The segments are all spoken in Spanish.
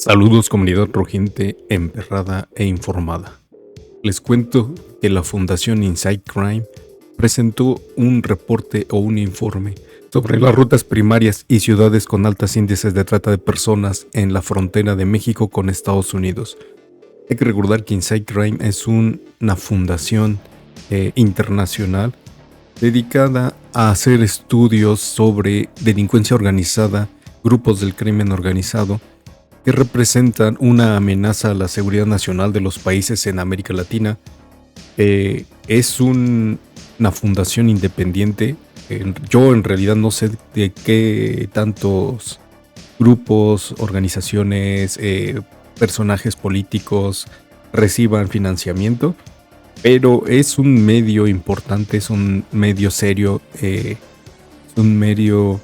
Saludos, comunidad rojente emperrada e informada. Les cuento que la Fundación Inside Crime presentó un reporte o un informe sobre las rutas primarias y ciudades con altos índices de trata de personas en la frontera de México con Estados Unidos. Hay que recordar que Inside Crime es una fundación internacional dedicada a hacer estudios sobre delincuencia organizada, grupos del crimen organizado, que representan una amenaza a la seguridad nacional de los países en América Latina. Es una fundación independiente. Yo en realidad no sé de qué tantos grupos, organizaciones, personajes políticos reciban financiamiento, pero es un medio importante, es un medio serio, es un medio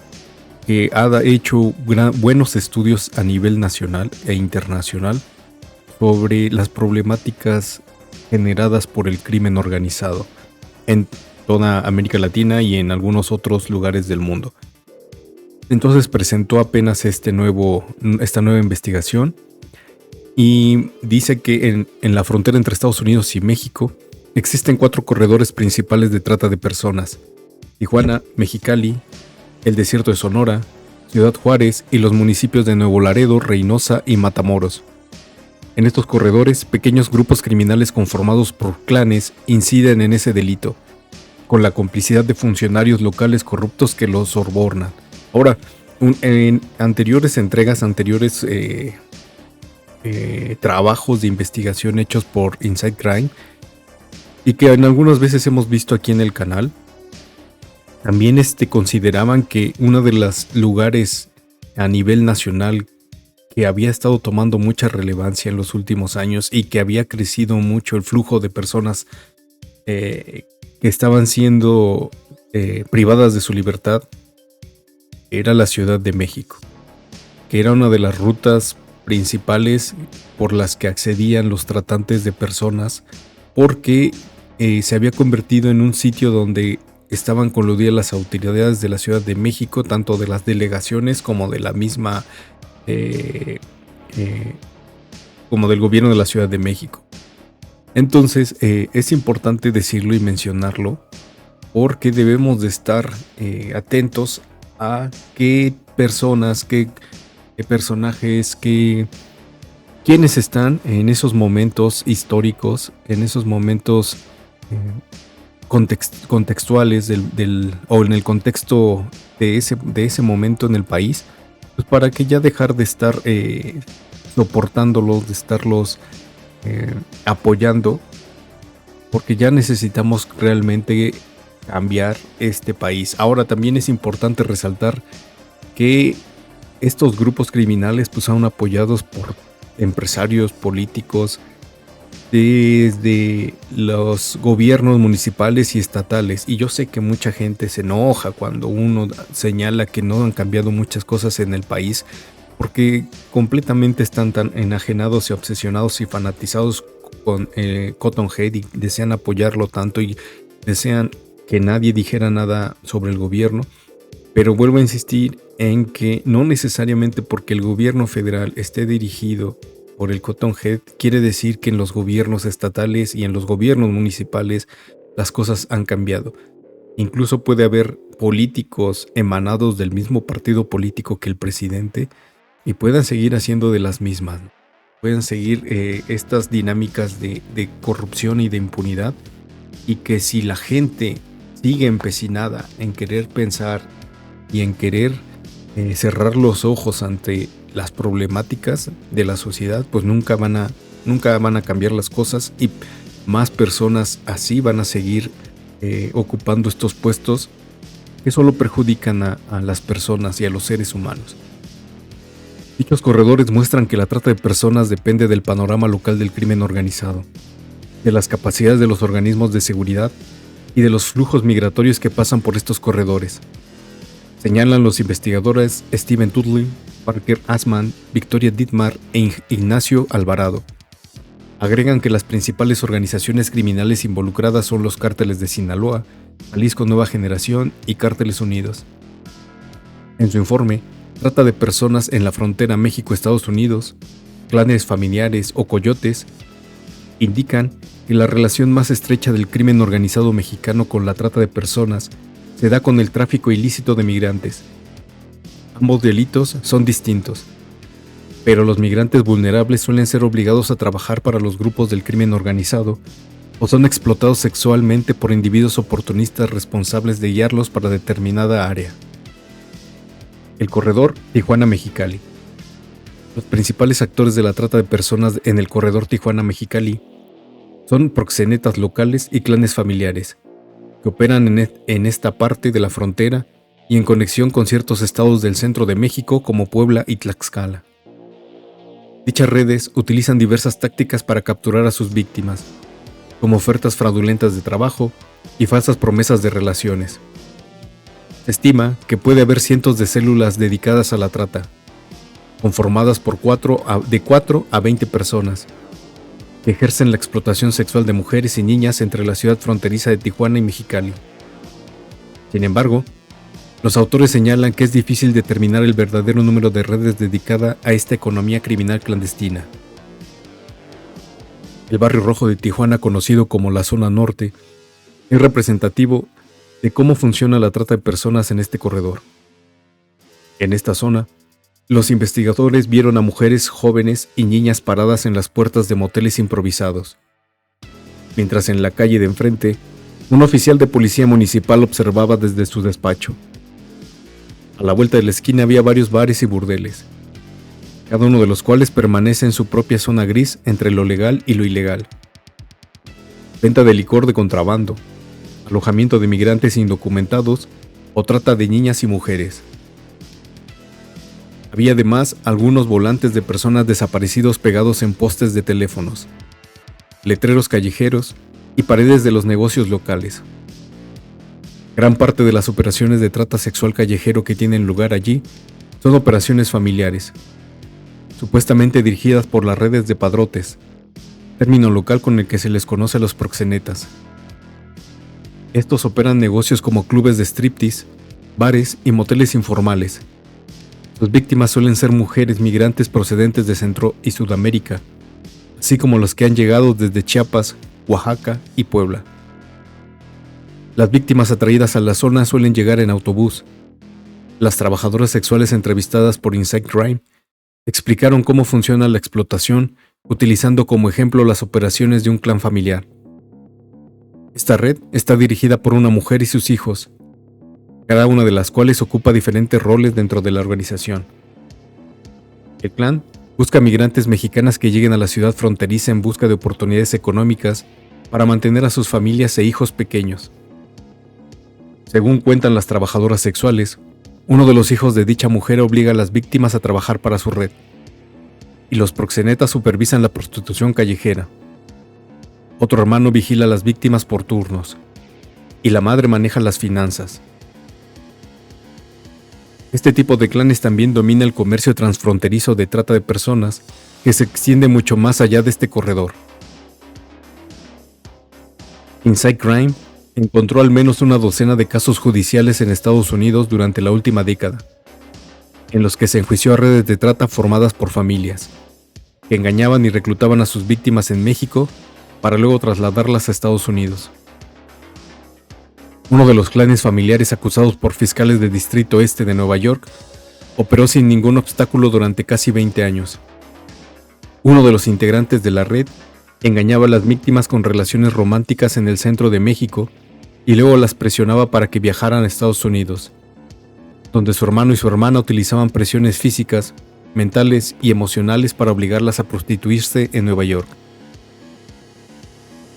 que ha hecho buenos estudios a nivel nacional e internacional sobre las problemáticas generadas por el crimen organizado en toda América Latina y en algunos otros lugares del mundo. Entonces presentó apenas esta nueva investigación y dice que en la frontera entre Estados Unidos y México existen 4 corredores principales de trata de personas: Tijuana, Mexicali, el desierto de Sonora, Ciudad Juárez y los municipios de Nuevo Laredo, Reynosa y Matamoros. En estos corredores, pequeños grupos criminales conformados por clanes inciden en ese delito, con la complicidad de funcionarios locales corruptos que los sobornan. Ahora, en anteriores entregas, trabajos de investigación hechos por Inside Crime, y que en algunas veces hemos visto aquí en el canal, también consideraban que uno de los lugares a nivel nacional que había estado tomando mucha relevancia en los últimos años y que había crecido mucho el flujo de personas que estaban siendo privadas de su libertad era la Ciudad de México, que era una de las rutas principales por las que accedían los tratantes de personas, porque se había convertido en un sitio donde estaban coludidas las autoridades de la Ciudad de México, tanto de las delegaciones como de la misma, como del gobierno de la Ciudad de México. Entonces es importante decirlo y mencionarlo, porque debemos de estar atentos a qué personas, qué personajes, quiénes están en esos momentos históricos, en esos momentos contextuales o en el contexto de ese momento en el país, pues para que ya dejar de estar soportándolos, de estarlos apoyando, porque ya necesitamos realmente cambiar este país. Ahora también es importante resaltar que estos grupos criminales pues son apoyados por empresarios políticos, desde los gobiernos municipales y estatales, y yo sé que mucha gente se enoja cuando uno señala que no han cambiado muchas cosas en el país, porque completamente están tan enajenados y obsesionados y fanatizados con Cotton Head y desean apoyarlo tanto y desean que nadie dijera nada sobre el gobierno. Pero vuelvo a insistir en que no necesariamente porque el gobierno federal esté dirigido por el Cotton Head quiere decir que en los gobiernos estatales y en los gobiernos municipales las cosas han cambiado. Incluso puede haber políticos emanados del mismo partido político que el presidente y puedan seguir haciendo de las mismas. Pueden seguir estas dinámicas de corrupción y de impunidad, y que si la gente sigue empecinada en querer pensar y en querer cerrar los ojos ante las problemáticas de la sociedad, pues nunca van a cambiar las cosas, y más personas así van a seguir ocupando estos puestos que solo perjudican a las personas y a los seres humanos. Dichos corredores muestran que la trata de personas depende del panorama local del crimen organizado, de las capacidades de los organismos de seguridad y de los flujos migratorios que pasan por estos corredores. Señalan los investigadores Steven Tudlin, Parker Assman, Victoria Dittmar e Ignacio Alvarado. Agregan que las principales organizaciones criminales involucradas son los cárteles de Sinaloa, Jalisco Nueva Generación y Cárteles Unidos. En su informe, trata de personas en la frontera México-Estados Unidos, clanes familiares o coyotes, indican que la relación más estrecha del crimen organizado mexicano con la trata de personas se da con el tráfico ilícito de migrantes. Ambos delitos son distintos, pero los migrantes vulnerables suelen ser obligados a trabajar para los grupos del crimen organizado o son explotados sexualmente por individuos oportunistas responsables de guiarlos para determinada área. El corredor Tijuana-Mexicali. Los principales actores de la trata de personas en el corredor Tijuana-Mexicali son proxenetas locales y clanes familiares, que operan en esta parte de la frontera y en conexión con ciertos estados del centro de México como Puebla y Tlaxcala. Dichas redes utilizan diversas tácticas para capturar a sus víctimas, como ofertas fraudulentas de trabajo y falsas promesas de relaciones. Se estima que puede haber cientos de células dedicadas a la trata, conformadas por de 4 a 20 personas, que ejercen la explotación sexual de mujeres y niñas entre la ciudad fronteriza de Tijuana y Mexicali. Sin embargo, los autores señalan que es difícil determinar el verdadero número de redes dedicadas a esta economía criminal clandestina. El barrio rojo de Tijuana, conocido como la Zona Norte, es representativo de cómo funciona la trata de personas en este corredor. En esta zona, los investigadores vieron a mujeres jóvenes y niñas paradas en las puertas de moteles improvisados, mientras en la calle de enfrente, un oficial de policía municipal observaba desde su despacho. A la vuelta de la esquina había varios bares y burdeles, cada uno de los cuales permanece en su propia zona gris entre lo legal y lo ilegal. Venta de licor de contrabando, alojamiento de migrantes indocumentados o trata de niñas y mujeres. Había además algunos volantes de personas desaparecidos pegados en postes de teléfonos, letreros callejeros y paredes de los negocios locales. Gran parte de las operaciones de trata sexual callejero que tienen lugar allí son operaciones familiares, supuestamente dirigidas por las redes de padrotes, término local con el que se les conoce a los proxenetas. Estos operan negocios como clubes de striptease, bares y moteles informales. Sus víctimas suelen ser mujeres migrantes procedentes de Centro y Sudamérica, así como los que han llegado desde Chiapas, Oaxaca y Puebla. Las víctimas atraídas a la zona suelen llegar en autobús. Las trabajadoras sexuales entrevistadas por Inside Crime explicaron cómo funciona la explotación utilizando como ejemplo las operaciones de un clan familiar. Esta red está dirigida por una mujer y sus hijos, cada una de las cuales ocupa diferentes roles dentro de la organización. El clan busca migrantes mexicanas que lleguen a la ciudad fronteriza en busca de oportunidades económicas para mantener a sus familias e hijos pequeños. Según cuentan las trabajadoras sexuales, uno de los hijos de dicha mujer obliga a las víctimas a trabajar para su red, y los proxenetas supervisan la prostitución callejera. Otro hermano vigila a las víctimas por turnos, y la madre maneja las finanzas. Este tipo de clanes también domina el comercio transfronterizo de trata de personas, que se extiende mucho más allá de este corredor. Inside Crime encontró al menos una docena de casos judiciales en Estados Unidos durante la última década, en los que se enjuició a redes de trata formadas por familias, que engañaban y reclutaban a sus víctimas en México para luego trasladarlas a Estados Unidos. Uno de los clanes familiares acusados por fiscales del Distrito Este de Nueva York operó sin ningún obstáculo durante casi 20 años. Uno de los integrantes de la red engañaba a las víctimas con relaciones románticas en el centro de México y luego las presionaba para que viajaran a Estados Unidos, donde su hermano y su hermana utilizaban presiones físicas, mentales y emocionales para obligarlas a prostituirse en Nueva York.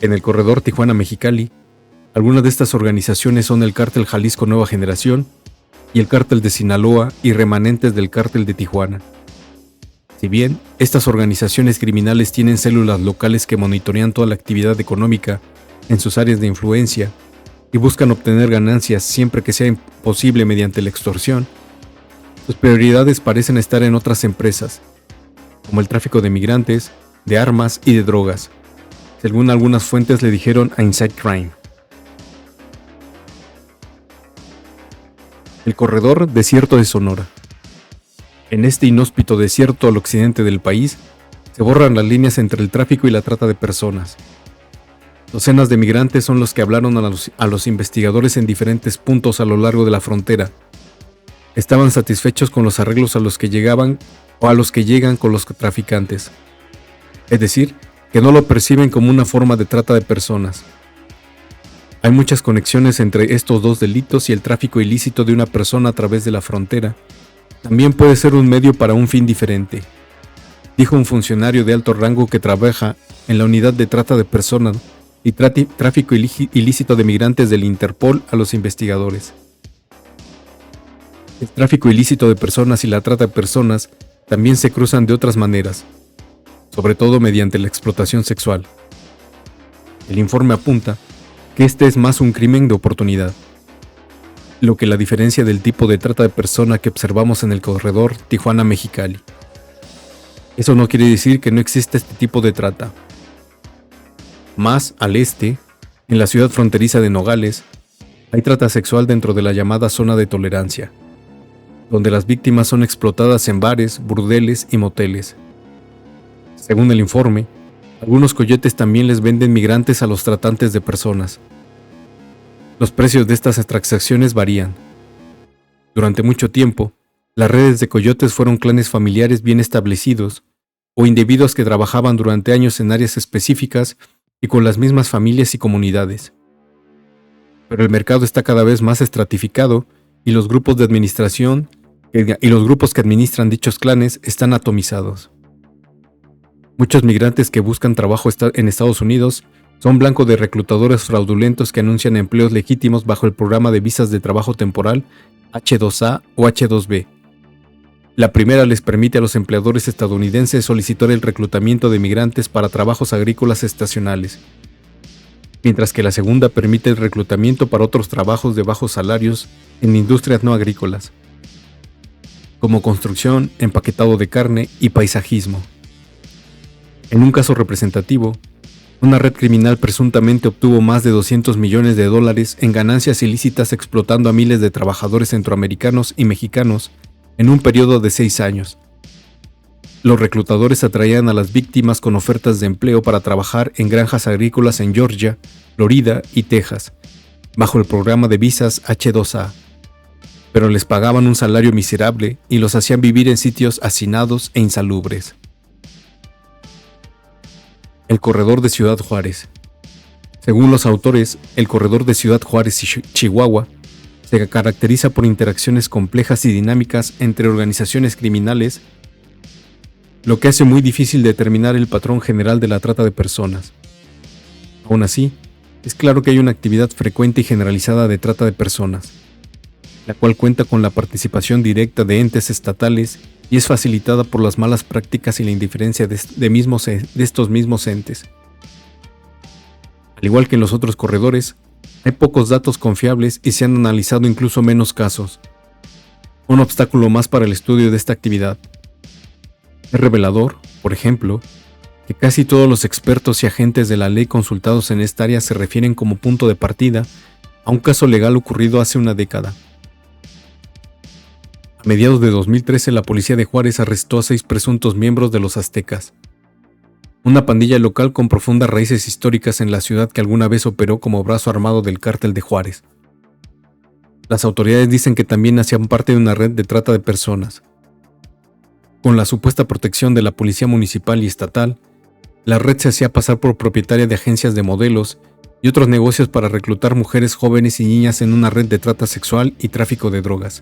En el corredor Tijuana-Mexicali, algunas de estas organizaciones son el Cártel Jalisco Nueva Generación y el Cártel de Sinaloa y remanentes del Cártel de Tijuana. Si bien estas organizaciones criminales tienen células locales que monitorean toda la actividad económica en sus áreas de influencia y buscan obtener ganancias siempre que sea posible mediante la extorsión, sus prioridades parecen estar en otras empresas, como el tráfico de migrantes, de armas y de drogas, según algunas fuentes le dijeron a Inside Crime. El corredor Desierto de Sonora. En este inhóspito desierto al occidente del país, Se borran las líneas entre el tráfico y la trata de personas. Docenas de migrantes son los que hablaron a los investigadores en diferentes puntos a lo largo de la frontera. Estaban satisfechos con los arreglos a los que llegaban o a los que llegan con los traficantes. Es decir, que no lo perciben como una forma de trata de personas. Hay muchas conexiones entre estos dos delitos y el tráfico ilícito de una persona a través de la frontera. También puede ser un medio para un fin diferente, dijo un funcionario de alto rango que trabaja en la unidad de trata de personas y tráfico ilícito de migrantes del Interpol a los investigadores. El tráfico ilícito de personas y la trata de personas también se cruzan de otras maneras, sobre todo mediante la explotación sexual. El informe apunta que este es más un crimen de oportunidad, lo que la diferencia del tipo de trata de persona que observamos en el corredor Tijuana-Mexicali. Eso no quiere decir que no exista este tipo de trata. Más al este, en la ciudad fronteriza de Nogales, hay trata sexual dentro de la llamada zona de tolerancia, donde las víctimas son explotadas en bares, burdeles y moteles. Según el informe, algunos coyotes también les venden migrantes a los tratantes de personas. Los precios de estas transacciones varían. Durante mucho tiempo, las redes de coyotes fueron clanes familiares bien establecidos o individuos que trabajaban durante años en áreas específicas y con las mismas familias y comunidades. Pero el mercado está cada vez más estratificado y los grupos de administración y los grupos que administran dichos clanes están atomizados. Muchos migrantes que buscan trabajo en Estados Unidos son blanco de reclutadores fraudulentos que anuncian empleos legítimos bajo el programa de visas de trabajo temporal H-2A o H-2B. La primera les permite a los empleadores estadounidenses solicitar el reclutamiento de migrantes para trabajos agrícolas estacionales, mientras que la segunda permite el reclutamiento para otros trabajos de bajos salarios en industrias no agrícolas, como construcción, empaquetado de carne y paisajismo. En un caso representativo, una red criminal presuntamente obtuvo más de $200 millones en ganancias ilícitas explotando a miles de trabajadores centroamericanos y mexicanos en un periodo de 6 años. Los reclutadores atraían a las víctimas con ofertas de empleo para trabajar en granjas agrícolas en Georgia, Florida y Texas, bajo el programa de visas H-2A, pero les pagaban un salario miserable y los hacían vivir en sitios hacinados e insalubres. El corredor de Ciudad Juárez. Según los autores, el corredor de Ciudad Juárez y Chihuahua se caracteriza por interacciones complejas y dinámicas entre organizaciones criminales, lo que hace muy difícil determinar el patrón general de la trata de personas. Aún así, es claro que hay una actividad frecuente y generalizada de trata de personas, la cual cuenta con la participación directa de entes estatales y es facilitada por las malas prácticas y la indiferencia de estos mismos entes. Al igual que en los otros corredores, hay pocos datos confiables y se han analizado incluso menos casos. Un obstáculo más para el estudio de esta actividad. Es revelador, por ejemplo, que casi todos los expertos y agentes de la ley consultados en esta área se refieren como punto de partida a un caso legal ocurrido hace una década. A mediados de 2013, la policía de Juárez arrestó a 6 presuntos miembros de los Aztecas, una pandilla local con profundas raíces históricas en la ciudad que alguna vez operó como brazo armado del cártel de Juárez. Las autoridades dicen que también hacían parte de una red de trata de personas. Con la supuesta protección de la policía municipal y estatal, la red se hacía pasar por propietaria de agencias de modelos y otros negocios para reclutar mujeres jóvenes y niñas en una red de trata sexual y tráfico de drogas,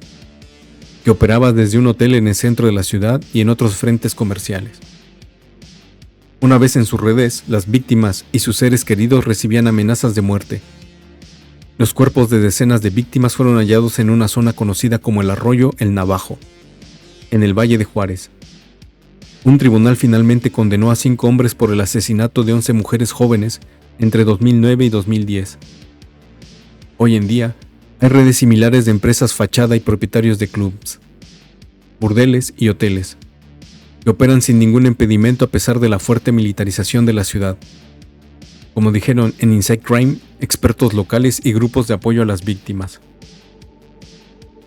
que operaba desde un hotel en el centro de la ciudad y en otros frentes comerciales. Una vez en sus redes, las víctimas y sus seres queridos recibían amenazas de muerte. Los cuerpos de decenas de víctimas fueron hallados en una zona conocida como el Arroyo El Navajo, en el Valle de Juárez. Un tribunal finalmente condenó a 5 hombres por el asesinato de 11 mujeres jóvenes entre 2009 y 2010. Hoy en día, hay redes similares de empresas fachada y propietarios de clubs, burdeles y hoteles, que operan sin ningún impedimento a pesar de la fuerte militarización de la ciudad. Como dijeron en Inside Crime, expertos locales y grupos de apoyo a las víctimas.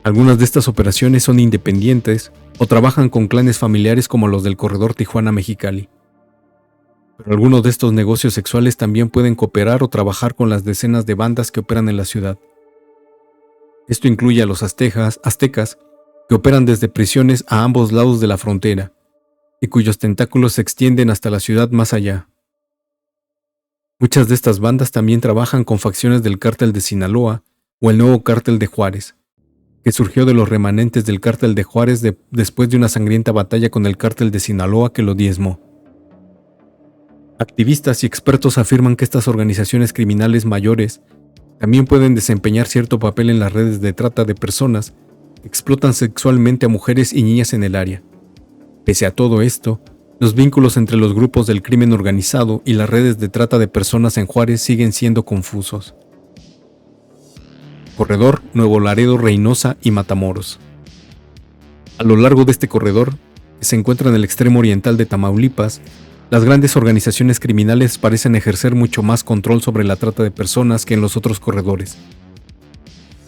Algunas de estas operaciones son independientes o trabajan con clanes familiares como los del corredor Tijuana-Mexicali. Pero algunos de estos negocios sexuales también pueden cooperar o trabajar con las decenas de bandas que operan en la ciudad. Esto incluye a los aztecas, que operan desde prisiones a ambos lados de la frontera, y cuyos tentáculos se extienden hasta la ciudad más allá. Muchas de estas bandas también trabajan con facciones del cártel de Sinaloa o el nuevo cártel de Juárez, que surgió de los remanentes del cártel de Juárez después de una sangrienta batalla con el cártel de Sinaloa que lo diezmó. Activistas y expertos afirman que estas organizaciones criminales mayores también pueden desempeñar cierto papel en las redes de trata de personas que explotan sexualmente a mujeres y niñas en el área. Pese a todo esto, los vínculos entre los grupos del crimen organizado y las redes de trata de personas en Juárez siguen siendo confusos. Corredor Nuevo Laredo, Reynosa y Matamoros. A lo largo de este corredor, que se encuentra en el extremo oriental de Tamaulipas, las grandes organizaciones criminales parecen ejercer mucho más control sobre la trata de personas que en los otros corredores.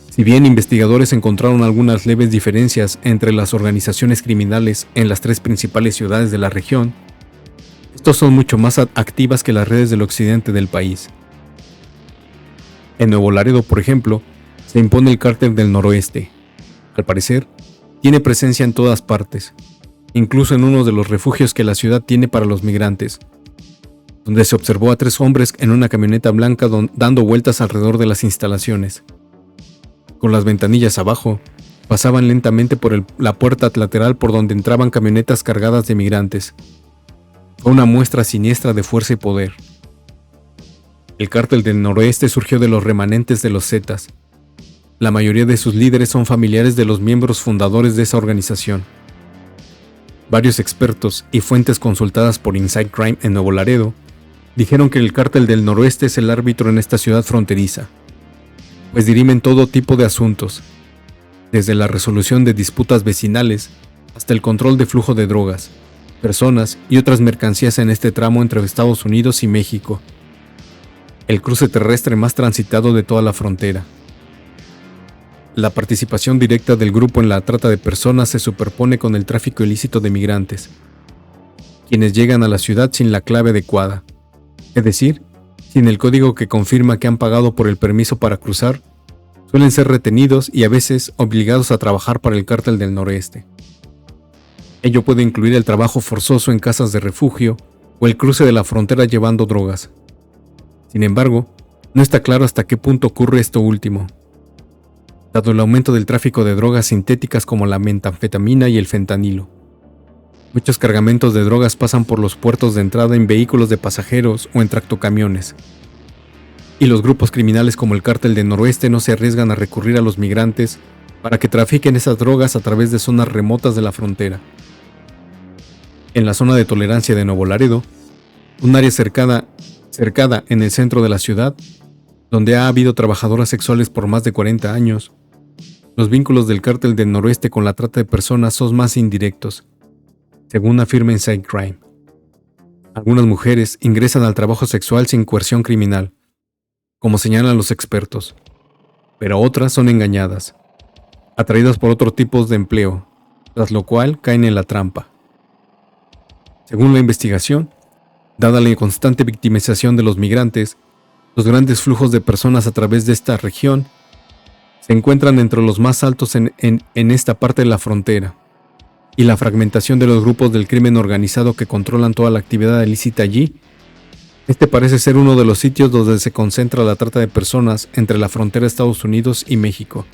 Si bien investigadores encontraron algunas leves diferencias entre las organizaciones criminales en las tres principales ciudades de la región, estos son mucho más activas que las redes del occidente del país. En Nuevo Laredo, por ejemplo, se impone el cártel del noroeste. Al parecer, tiene presencia en todas partes, incluso en uno de los refugios que la ciudad tiene para los migrantes, donde se observó a 3 hombres en una camioneta blanca dando vueltas alrededor de las instalaciones. Con las ventanillas abajo, pasaban lentamente por la puerta lateral por donde entraban camionetas cargadas de migrantes. Fue una muestra siniestra de fuerza y poder. El cártel del noroeste surgió de los remanentes de los Zetas. La mayoría de sus líderes son familiares de los miembros fundadores de esa organización. Varios expertos y fuentes consultadas por Inside Crime en Nuevo Laredo dijeron que el cártel del noroeste es el árbitro en esta ciudad fronteriza, pues dirimen todo tipo de asuntos, desde la resolución de disputas vecinales hasta el control de flujo de drogas, personas y otras mercancías en este tramo entre Estados Unidos y México, el cruce terrestre más transitado de toda la frontera. La participación directa del grupo en la trata de personas se superpone con el tráfico ilícito de migrantes, quienes llegan a la ciudad sin la clave adecuada, es decir, sin el código que confirma que han pagado por el permiso para cruzar, suelen ser retenidos y a veces obligados a trabajar para el cártel del noreste. Ello puede incluir el trabajo forzoso en casas de refugio o el cruce de la frontera llevando drogas. Sin embargo, no está claro hasta qué punto ocurre esto último, dado el aumento del tráfico de drogas sintéticas como la metanfetamina y el fentanilo. Muchos cargamentos de drogas pasan por los puertos de entrada en vehículos de pasajeros o en tractocamiones. Y los grupos criminales como el Cártel del Noroeste no se arriesgan a recurrir a los migrantes para que trafiquen esas drogas a través de zonas remotas de la frontera. En la zona de tolerancia de Nuevo Laredo, un área cercada en el centro de la ciudad, donde ha habido trabajadoras sexuales por más de 40 años, los vínculos del Cártel del Noroeste con la trata de personas son más indirectos, según afirma Inside Crime. Algunas mujeres ingresan al trabajo sexual sin coerción criminal, como señalan los expertos, pero otras son engañadas, atraídas por otros tipos de empleo, tras lo cual caen en la trampa. Según la investigación, dada la constante victimización de los migrantes, los grandes flujos de personas a través de esta región se encuentran entre los más altos en esta parte de la frontera, y la fragmentación de los grupos del crimen organizado que controlan toda la actividad ilícita allí, este parece ser uno de los sitios donde se concentra la trata de personas entre la frontera de Estados Unidos y México.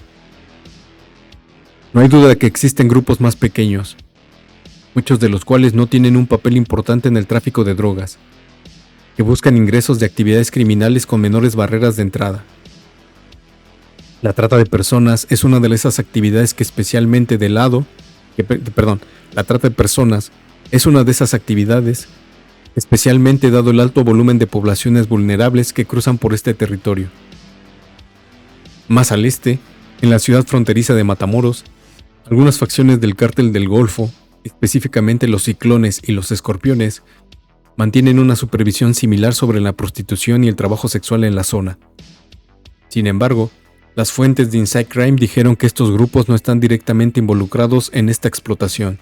No hay duda de que existen grupos más pequeños, muchos de los cuales no tienen un papel importante en el tráfico de drogas, que buscan ingresos de actividades criminales con menores barreras de entrada. La trata de personas es una de esas actividades que la trata de personas es una de esas actividades, especialmente dado el alto volumen de poblaciones vulnerables que cruzan por este territorio. Más al este, en la ciudad fronteriza de Matamoros, algunas facciones del Cártel del Golfo, específicamente los Ciclones y los Escorpiones, mantienen una supervisión similar sobre la prostitución y el trabajo sexual en la zona. Sin embargo, las fuentes de Inside Crime dijeron que estos grupos no están directamente involucrados en esta explotación.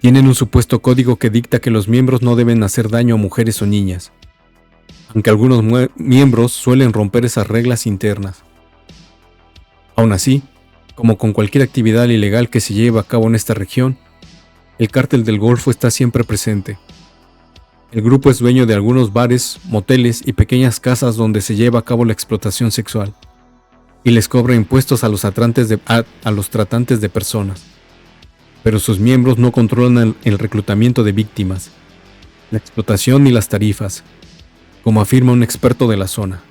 Tienen un supuesto código que dicta que los miembros no deben hacer daño a mujeres o niñas, aunque algunos miembros suelen romper esas reglas internas. Aún así, como con cualquier actividad ilegal que se lleve a cabo en esta región, el Cártel del Golfo está siempre presente. El grupo es dueño de algunos bares, moteles y pequeñas casas donde se lleva a cabo la explotación sexual, y les cobra impuestos a los tratantes de personas. Pero sus miembros no controlan el reclutamiento de víctimas, la explotación ni las tarifas, como afirma un experto de la zona.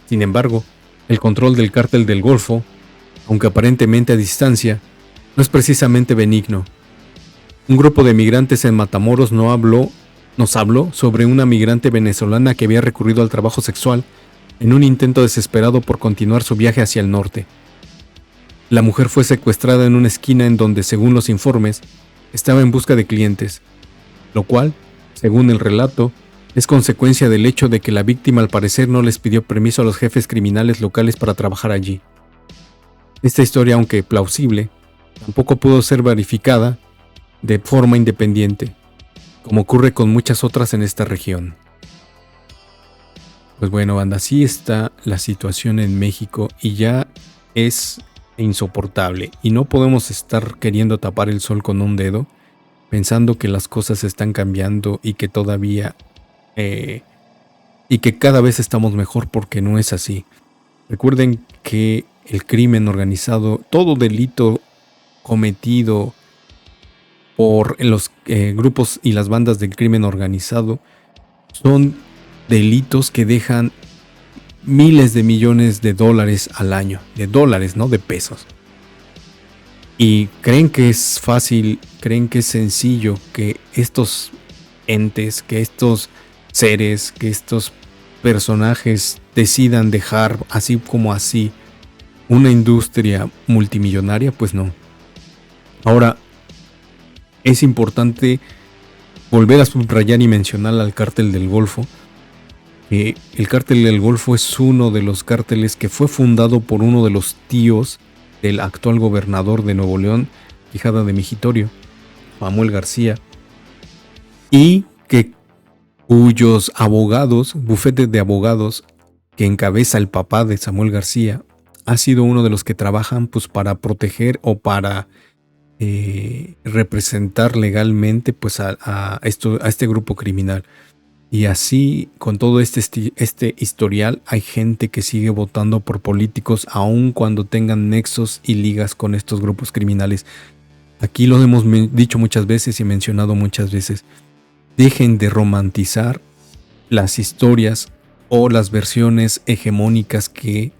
Sin embargo, el control del Cártel del Golfo, aunque aparentemente a distancia, no es precisamente benigno. Un grupo de migrantes en Matamoros nos habló sobre una migrante venezolana que había recurrido al trabajo sexual en un intento desesperado por continuar su viaje hacia el norte. La mujer fue secuestrada en una esquina en donde, según los informes, estaba en busca de clientes, lo cual, según el relato, es consecuencia del hecho de que la víctima al parecer no les pidió permiso a los jefes criminales locales para trabajar allí. Esta historia, aunque plausible, tampoco pudo ser verificada de forma independiente, como ocurre con muchas otras en esta región. Pues bueno, banda, así está la situación en México y ya es insoportable. Y no podemos estar queriendo tapar el sol con un dedo, pensando que las cosas están cambiando y que todavía... y que cada vez estamos mejor, porque no es así. Recuerden que el crimen organizado, todo delito cometido por los grupos y las bandas del crimen organizado, son delitos que dejan miles de millones de dólares al año, de dólares, no de pesos. Y creen que es fácil, creen que es sencillo que estos entes, que estos seres, que estos personajes decidan dejar así como así una industria multimillonaria. Pues no. Ahora, es importante volver a subrayar y mencionar al Cártel del Golfo. El Cártel del Golfo es uno de los cárteles que fue fundado por uno de los tíos del actual gobernador de Nuevo León, Quijada de Mejitorio, Samuel García, y cuyos abogados, bufete de abogados que encabeza el papá de Samuel García, ha sido uno de los que trabajan pues para proteger o para representar legalmente pues a este grupo criminal. Y así, con todo este historial, hay gente que sigue votando por políticos aun cuando tengan nexos y ligas con estos grupos criminales. Aquí lo hemos dicho muchas veces y mencionado muchas veces. Dejen de romantizar las historias o las versiones hegemónicas que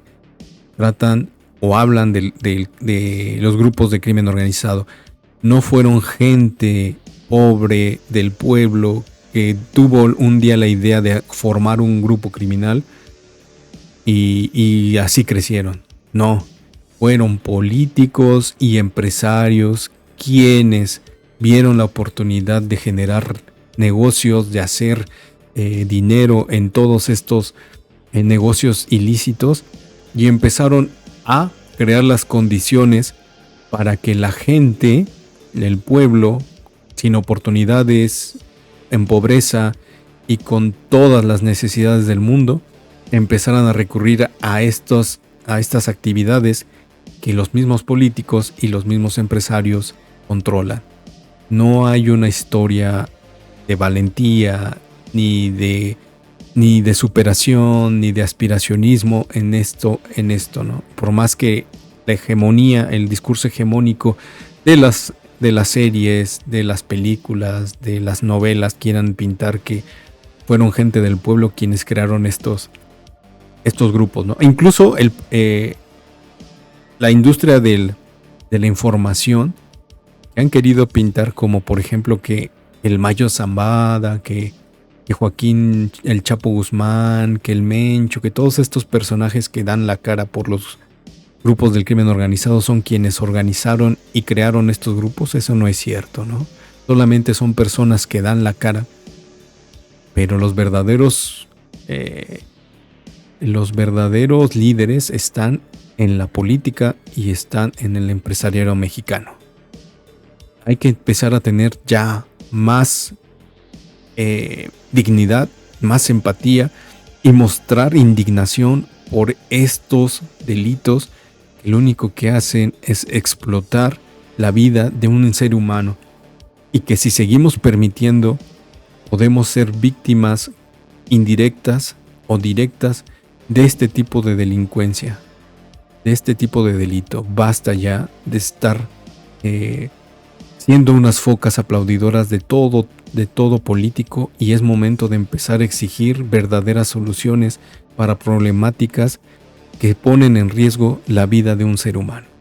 tratan o hablan de los grupos de crimen organizado. No fueron gente pobre del pueblo que tuvo un día la idea de formar un grupo criminal y así crecieron. No, fueron políticos y empresarios quienes vieron la oportunidad de generar negocios, de hacer dinero en todos estos negocios ilícitos, y empezaron a crear las condiciones para que la gente del pueblo, sin oportunidades, en pobreza y con todas las necesidades del mundo, empezaran a recurrir a estas actividades que los mismos políticos y los mismos empresarios controlan. No hay una historia de valentía, ni de superación, ni de aspiracionismo en esto, ¿no? Por más que la hegemonía, el discurso hegemónico de las series, de las películas, de las novelas quieran pintar que fueron gente del pueblo quienes crearon estos grupos, ¿no? Incluso la industria de la información han querido pintar como, por ejemplo, que el Mayo Zambada, que Joaquín el Chapo Guzmán, que el Mencho, que todos estos personajes que dan la cara por los grupos del crimen organizado son quienes organizaron y crearon estos grupos. Eso no es cierto, ¿no? Solamente son personas que dan la cara, pero los verdaderos líderes están en la política y están en el empresariado mexicano. Hay que empezar a tener ya más dignidad, más empatía y mostrar indignación por estos delitos que lo único que hacen es explotar la vida de un ser humano, y que si seguimos permitiendo podemos ser víctimas indirectas o directas de este tipo de delincuencia, de este tipo de delito. Basta ya de estar siendo unas focas aplaudidoras de todo político, y es momento de empezar a exigir verdaderas soluciones para problemáticas que ponen en riesgo la vida de un ser humano.